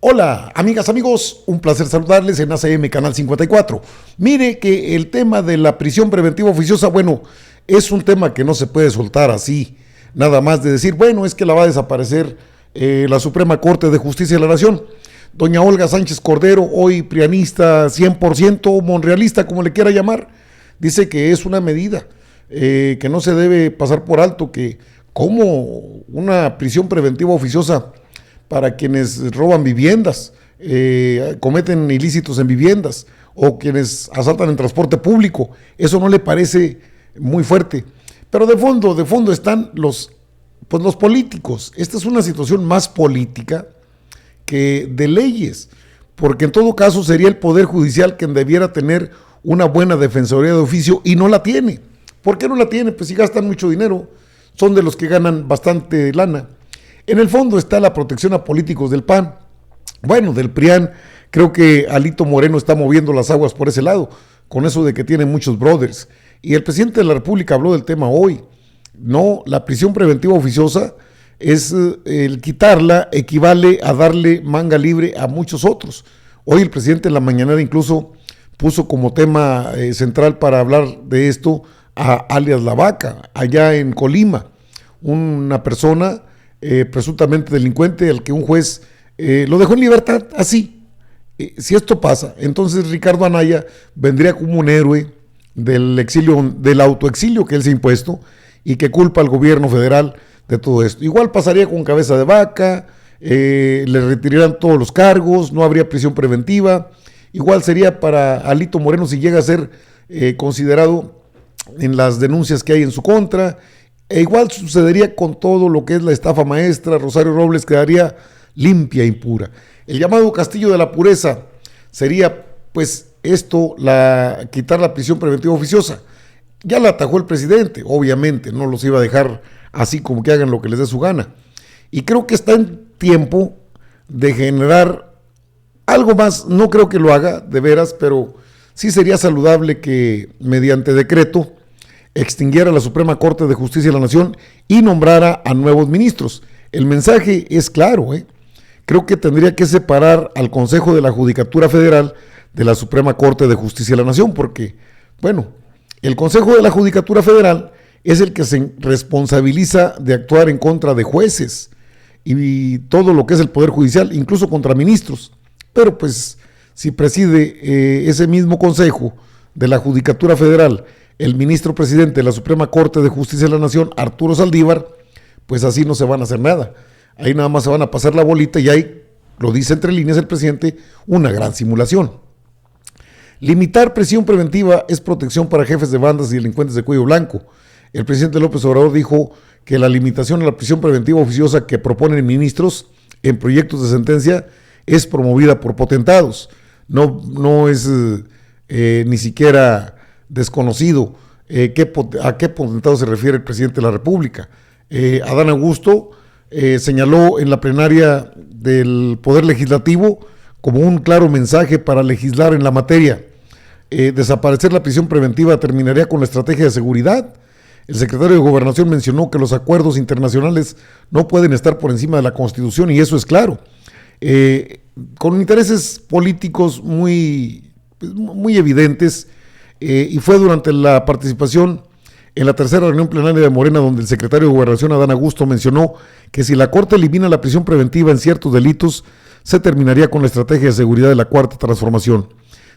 Hola, amigas, amigos, un placer saludarles en ACM Canal 54. Mire que el tema de la prisión preventiva oficiosa, bueno, es un tema que no se puede soltar así, nada más de decir, bueno, es que la va a desaparecer la Suprema Corte de Justicia de la Nación. Doña Olga Sánchez Cordero, hoy prianista 100%, monrealista, como le quiera llamar, dice que es una medida que no se debe pasar por alto, que como una prisión preventiva oficiosa para quienes roban viviendas, cometen ilícitos en viviendas o quienes asaltan en transporte público, eso no le parece muy fuerte. Pero de fondo están los políticos. Esta es una situación más política que de leyes, porque en todo caso sería el Poder Judicial quien debiera tener una buena defensoría de oficio y no la tiene. ¿Por qué no la tiene? Pues si gastan mucho dinero, son de los que ganan bastante lana. En el fondo está la protección a políticos del PAN, bueno, del PRIAN. Creo que Alito Moreno está moviendo las aguas por ese lado, con eso de que tiene muchos brothers. Y el presidente de la República habló del tema hoy. No, la prisión preventiva oficiosa es el quitarla equivale a darle manga libre a muchos otros. Hoy el presidente en la mañanera incluso puso como tema central para hablar de esto a alias La Vaca, allá en Colima, una persona presuntamente delincuente al que un juez lo dejó en libertad, así. Si esto pasa, entonces Ricardo Anaya vendría como un héroe del exilio, del autoexilio que él se ha impuesto y que culpa al gobierno federal de todo esto. Igual pasaría con Cabeza de Vaca, le retirarían todos los cargos, no habría prisión preventiva. Igual sería para Alito Moreno si llega a ser considerado en las denuncias que hay en su contra. E igual sucedería con todo lo que es la estafa maestra. Rosario Robles quedaría limpia y pura. El llamado castillo de la pureza sería, pues, quitar la prisión preventiva oficiosa. Ya la atajó el presidente, obviamente, no los iba a dejar así como que hagan lo que les dé su gana. Y creo que está en tiempo de generar algo más. No creo que lo haga, de veras, pero sí sería saludable que mediante decreto extinguiera la Suprema Corte de Justicia de la Nación y nombrara a nuevos ministros. El mensaje es claro, creo que tendría que separar al Consejo de la Judicatura Federal de la Suprema Corte de Justicia de la Nación, porque, bueno, el Consejo de la Judicatura Federal es el que se responsabiliza de actuar en contra de jueces y todo lo que es el Poder Judicial, incluso contra ministros. Pero pues, si preside ese mismo Consejo de la Judicatura Federal el ministro presidente de la Suprema Corte de Justicia de la Nación, Arturo Saldívar, pues así no se van a hacer nada. Ahí nada más se van a pasar la bolita y ahí, lo dice entre líneas el presidente, una gran simulación. Limitar prisión preventiva es protección para jefes de bandas y delincuentes de cuello blanco. El presidente López Obrador dijo que la limitación a la prisión preventiva oficiosa que proponen ministros en proyectos de sentencia es promovida por potentados. No es ni siquiera desconocido a qué potentado se refiere el presidente de la República. Adán Augusto señaló en la plenaria del Poder Legislativo como un claro mensaje para legislar en la materia. Desaparecer la prisión preventiva terminaría con la estrategia de seguridad. El secretario de Gobernación mencionó que los acuerdos internacionales no pueden estar por encima de la Constitución, y eso es claro. Con intereses políticos muy evidentes, y fue durante la participación en la tercera reunión plenaria de Morena donde el secretario de Gobernación, Adán Augusto, mencionó que si la Corte elimina la prisión preventiva en ciertos delitos, se terminaría con la estrategia de seguridad de la Cuarta Transformación.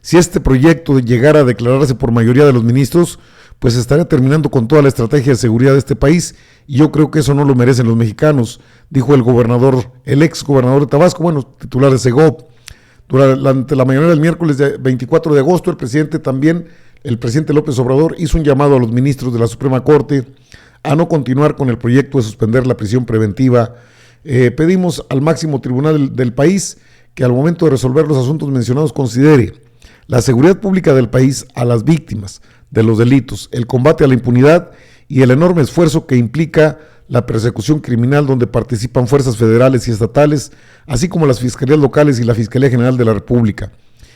Si este proyecto llegara a declararse por mayoría de los ministros, pues estaría terminando con toda la estrategia de seguridad de este país, y yo creo que eso no lo merecen los mexicanos, dijo el ex gobernador de Tabasco, titular de Segov. Durante la mañana del miércoles 24 de agosto, el presidente López Obrador hizo un llamado a los ministros de la Suprema Corte a no continuar con el proyecto de suspender la prisión preventiva. Pedimos al máximo tribunal del país que al momento de resolver los asuntos mencionados considere la seguridad pública del país, a las víctimas de los delitos, el combate a la impunidad y el enorme esfuerzo que implica la persecución criminal donde participan fuerzas federales y estatales, así como las fiscalías locales y la Fiscalía General de la República,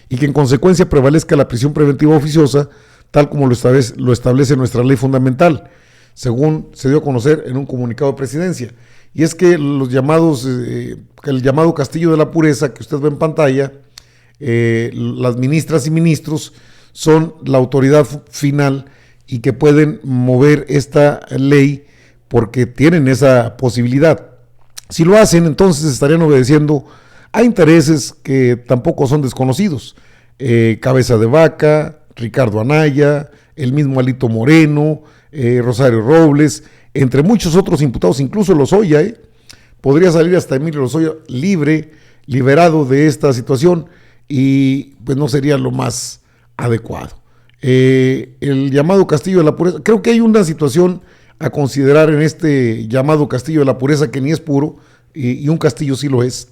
y que en consecuencia prevalezca la prisión preventiva oficiosa, tal como lo establece nuestra ley fundamental, según se dio a conocer en un comunicado de presidencia. y es que los llamados, el llamado Castillo de la Pureza que usted ve en pantalla, las ministras y ministros son la autoridad final y que pueden mover esta ley porque tienen esa posibilidad. Si lo hacen, entonces estarían obedeciendo a intereses que tampoco son desconocidos. Cabeza de Vaca, Ricardo Anaya, el mismo Alito Moreno, Rosario Robles, entre muchos otros imputados, incluso Lozoya, podría salir hasta Emilio Lozoya liberado de esta situación, y pues no sería lo más adecuado. El llamado Castillo de la Pureza, creo que hay una situación a considerar en este llamado Castillo de la Pureza que ni es puro, y un castillo sí lo es.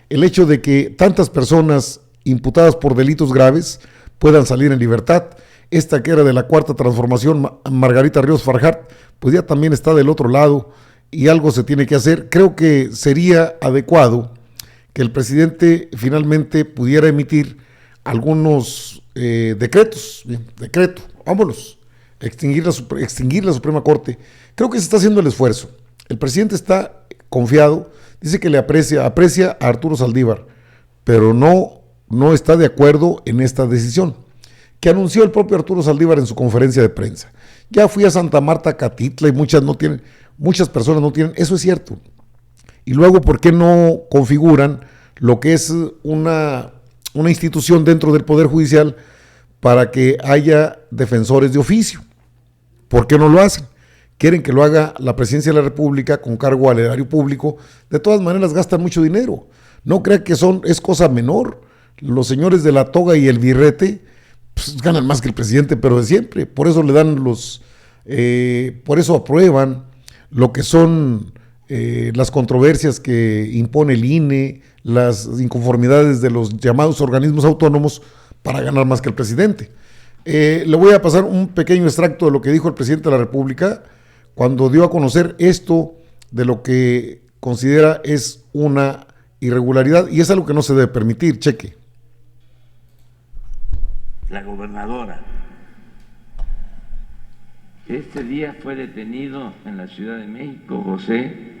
El hecho de que tantas personas imputadas por delitos graves puedan salir en libertad. Esta que era de la Cuarta Transformación, Margarita Ríos Farjat, pues ya también está del otro lado y algo se tiene que hacer. Creo que sería adecuado que el presidente finalmente pudiera emitir algunos decretos. Bien, decreto, vámonos, extinguir la Suprema Corte. Creo que se está haciendo el esfuerzo. El presidente está confiado, dice que le aprecia a Arturo Saldívar, pero no está de acuerdo en esta decisión que anunció el propio Arturo Saldívar en su conferencia de prensa. Ya fui a Santa Marta, Catitla, y muchas personas no tienen, eso es cierto. Y luego, ¿por qué no configuran lo que es una institución dentro del Poder Judicial para que haya defensores de oficio? ¿Por qué no lo hacen? Quieren que lo haga la Presidencia de la República con cargo al erario público. De todas maneras gastan mucho dinero. No crean que es cosa menor. Los señores de la toga y el birrete pues, ganan más que el presidente, pero de siempre. Por eso le dan por eso aprueban lo que son las controversias que impone el INE, las inconformidades de los llamados organismos autónomos para ganar más que el presidente. Le voy a pasar un pequeño extracto de lo que dijo el presidente de la República cuando dio a conocer esto de lo que considera es una irregularidad y es algo que no se debe permitir. Cheque. La gobernadora. Este día fue detenido en la Ciudad de México José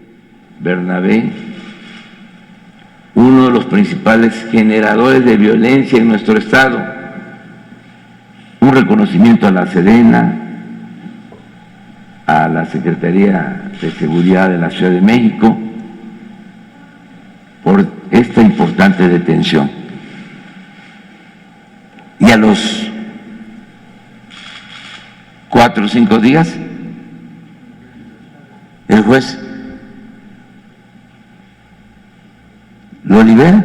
Bernabé, uno de los principales generadores de violencia en nuestro estado. Un reconocimiento a la Sedena, a la Secretaría de Seguridad de la Ciudad de México por esta importante detención. Y a los 4 o 5 días, el juez lo libera.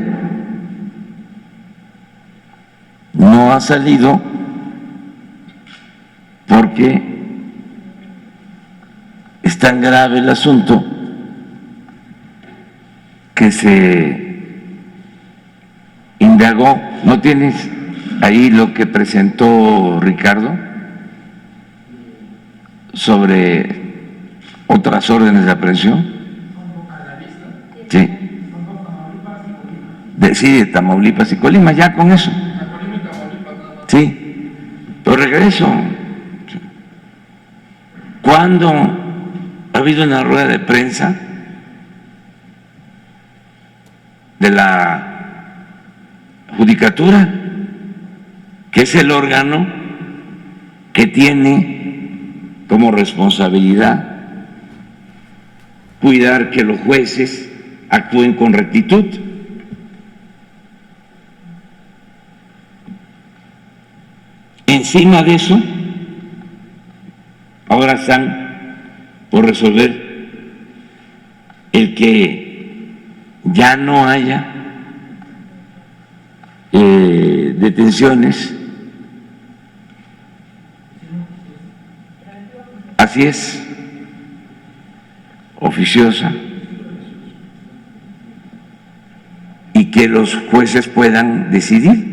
No ha salido porque es tan grave el asunto que se indagó. ¿No tienes ahí lo que presentó Ricardo sobre otras órdenes de aprehensión? Sí. Sí, de Tamaulipas y Colima, ya con eso. Sí, pero regreso. ¿Cuándo ha habido una rueda de prensa de la Judicatura, que es el órgano que tiene como responsabilidad cuidar que los jueces actúen con rectitud? Encima de eso, ahora están por resolver el que ya no haya detenciones. Así es, oficiosa, y que los jueces puedan decidir.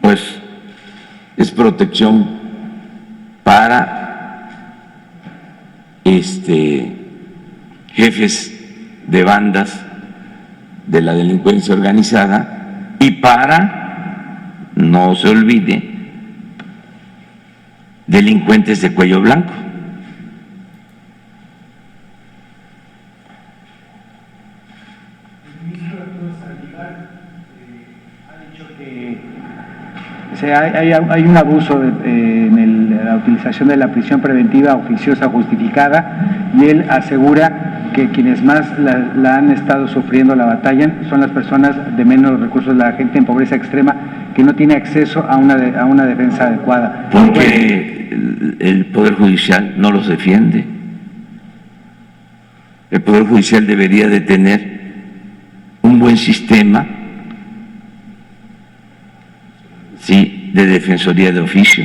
Pues es protección para jefes de bandas de la delincuencia organizada y para, no se olvide, delincuentes de cuello blanco. Hay un abuso en la utilización de la prisión preventiva oficiosa justificada, y él asegura que quienes más la han estado sufriendo la batalla son las personas de menos recursos, la gente en pobreza extrema que no tiene acceso a una defensa adecuada. Porque el Poder Judicial no los defiende. El Poder Judicial debería de tener un buen sistema, sí, de defensoría de oficio.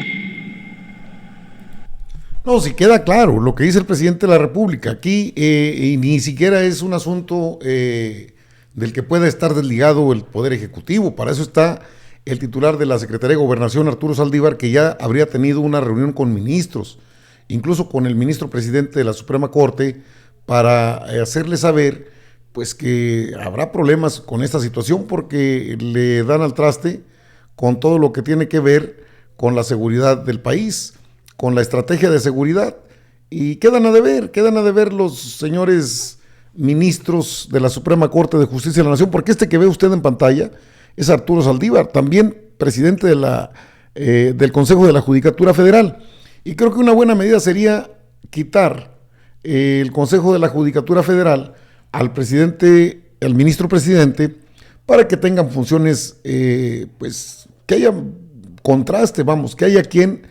No, si queda claro lo que dice el presidente de la República. Aquí y ni siquiera es un asunto del que pueda estar desligado el Poder Ejecutivo. Para eso está el titular de la Secretaría de Gobernación, Arturo Saldívar, que ya habría tenido una reunión con ministros, incluso con el ministro presidente de la Suprema Corte, para hacerle saber pues que habrá problemas con esta situación porque le dan al traste con todo lo que tiene que ver con la seguridad del país, con la estrategia de seguridad, y quedan a deber los señores ministros de la Suprema Corte de Justicia de la Nación, porque este que ve usted en pantalla es Arturo Saldívar, también presidente del Consejo de la Judicatura Federal, y creo que una buena medida sería quitar el Consejo de la Judicatura Federal al ministro presidente, para que tengan funciones, pues que haya contraste, que haya quien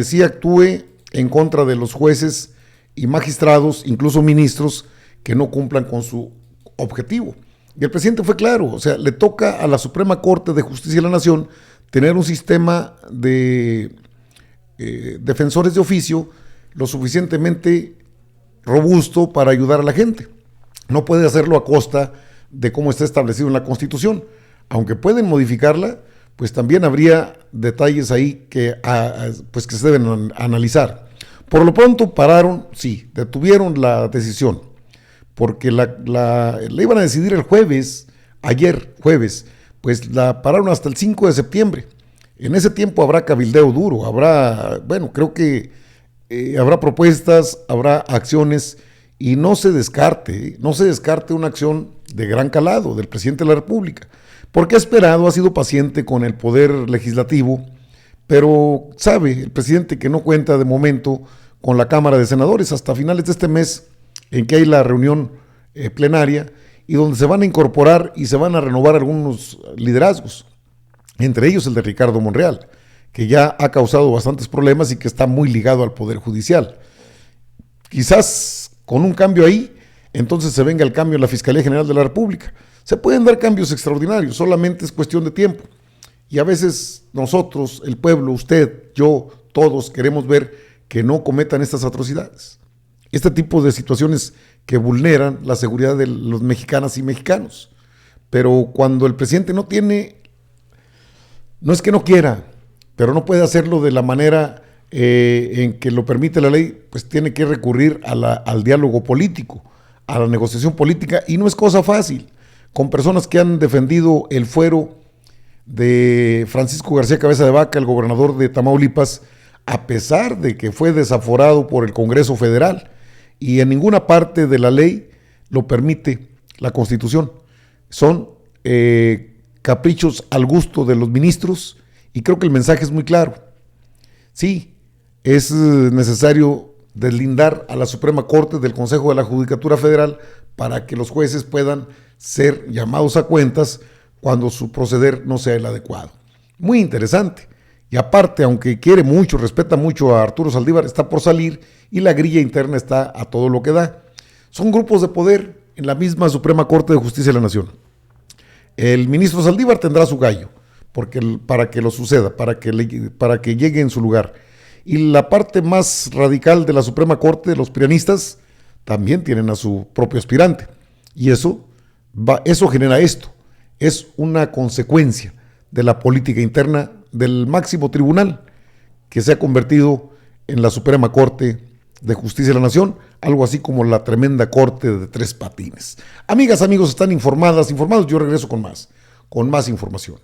sí actúe en contra de los jueces y magistrados, incluso ministros, que no cumplan con su objetivo. Y el presidente fue claro, o sea, le toca a la Suprema Corte de Justicia de la Nación tener un sistema de defensores de oficio lo suficientemente robusto para ayudar a la gente. No puede hacerlo a costa de cómo está establecido en la Constitución. Aunque pueden modificarla, pues también habría detalles ahí que se deben analizar. Por lo pronto detuvieron la decisión, porque la iban a decidir el jueves, ayer jueves, pues la pararon hasta el 5 de septiembre. En ese tiempo habrá cabildeo duro, creo que habrá propuestas, habrá acciones, y no se descarte una acción de gran calado del presidente de la República, porque ha esperado, ha sido paciente con el Poder Legislativo, pero sabe el presidente que no cuenta de momento con la Cámara de Senadores hasta finales de este mes, en que hay la reunión plenaria, y donde se van a incorporar y se van a renovar algunos liderazgos, entre ellos el de Ricardo Monreal, que ya ha causado bastantes problemas y que está muy ligado al Poder Judicial. Quizás con un cambio ahí, entonces se venga el cambio en la Fiscalía General de la República. Se pueden dar cambios extraordinarios, solamente es cuestión de tiempo. Y a veces nosotros, el pueblo, usted, yo, todos queremos ver que no cometan estas atrocidades. Este tipo de situaciones que vulneran la seguridad de los mexicanas y mexicanos. Pero cuando el presidente no es que no quiera, pero no puede hacerlo de la manera en que lo permite la ley, pues tiene que recurrir al diálogo político, a la negociación política, y no es cosa fácil, con personas que han defendido el fuero de Francisco García Cabeza de Vaca, el gobernador de Tamaulipas, a pesar de que fue desaforado por el Congreso Federal, y en ninguna parte de la ley lo permite la Constitución. Son caprichos al gusto de los ministros, y creo que el mensaje es muy claro. Sí, es necesario deslindar a la Suprema Corte del Consejo de la Judicatura Federal para que los jueces puedan ser llamados a cuentas cuando su proceder no sea el adecuado. Muy interesante. Y aparte, aunque quiere mucho, respeta mucho a Arturo Saldívar, está por salir y la grilla interna está a todo lo que da. Son grupos de poder en la misma Suprema Corte de Justicia de la Nación. El ministro Saldívar tendrá su gallo para que lo suceda, para que llegue en su lugar. Y la parte más radical de la Suprema Corte, los prianistas, también tienen a su propio aspirante. Y eso genera esto. Es una consecuencia de la política interna del máximo tribunal, que se ha convertido en la Suprema Corte de Justicia de la Nación, algo así como la tremenda corte de tres patines. Amigas, amigos, están informados, yo regreso con más información.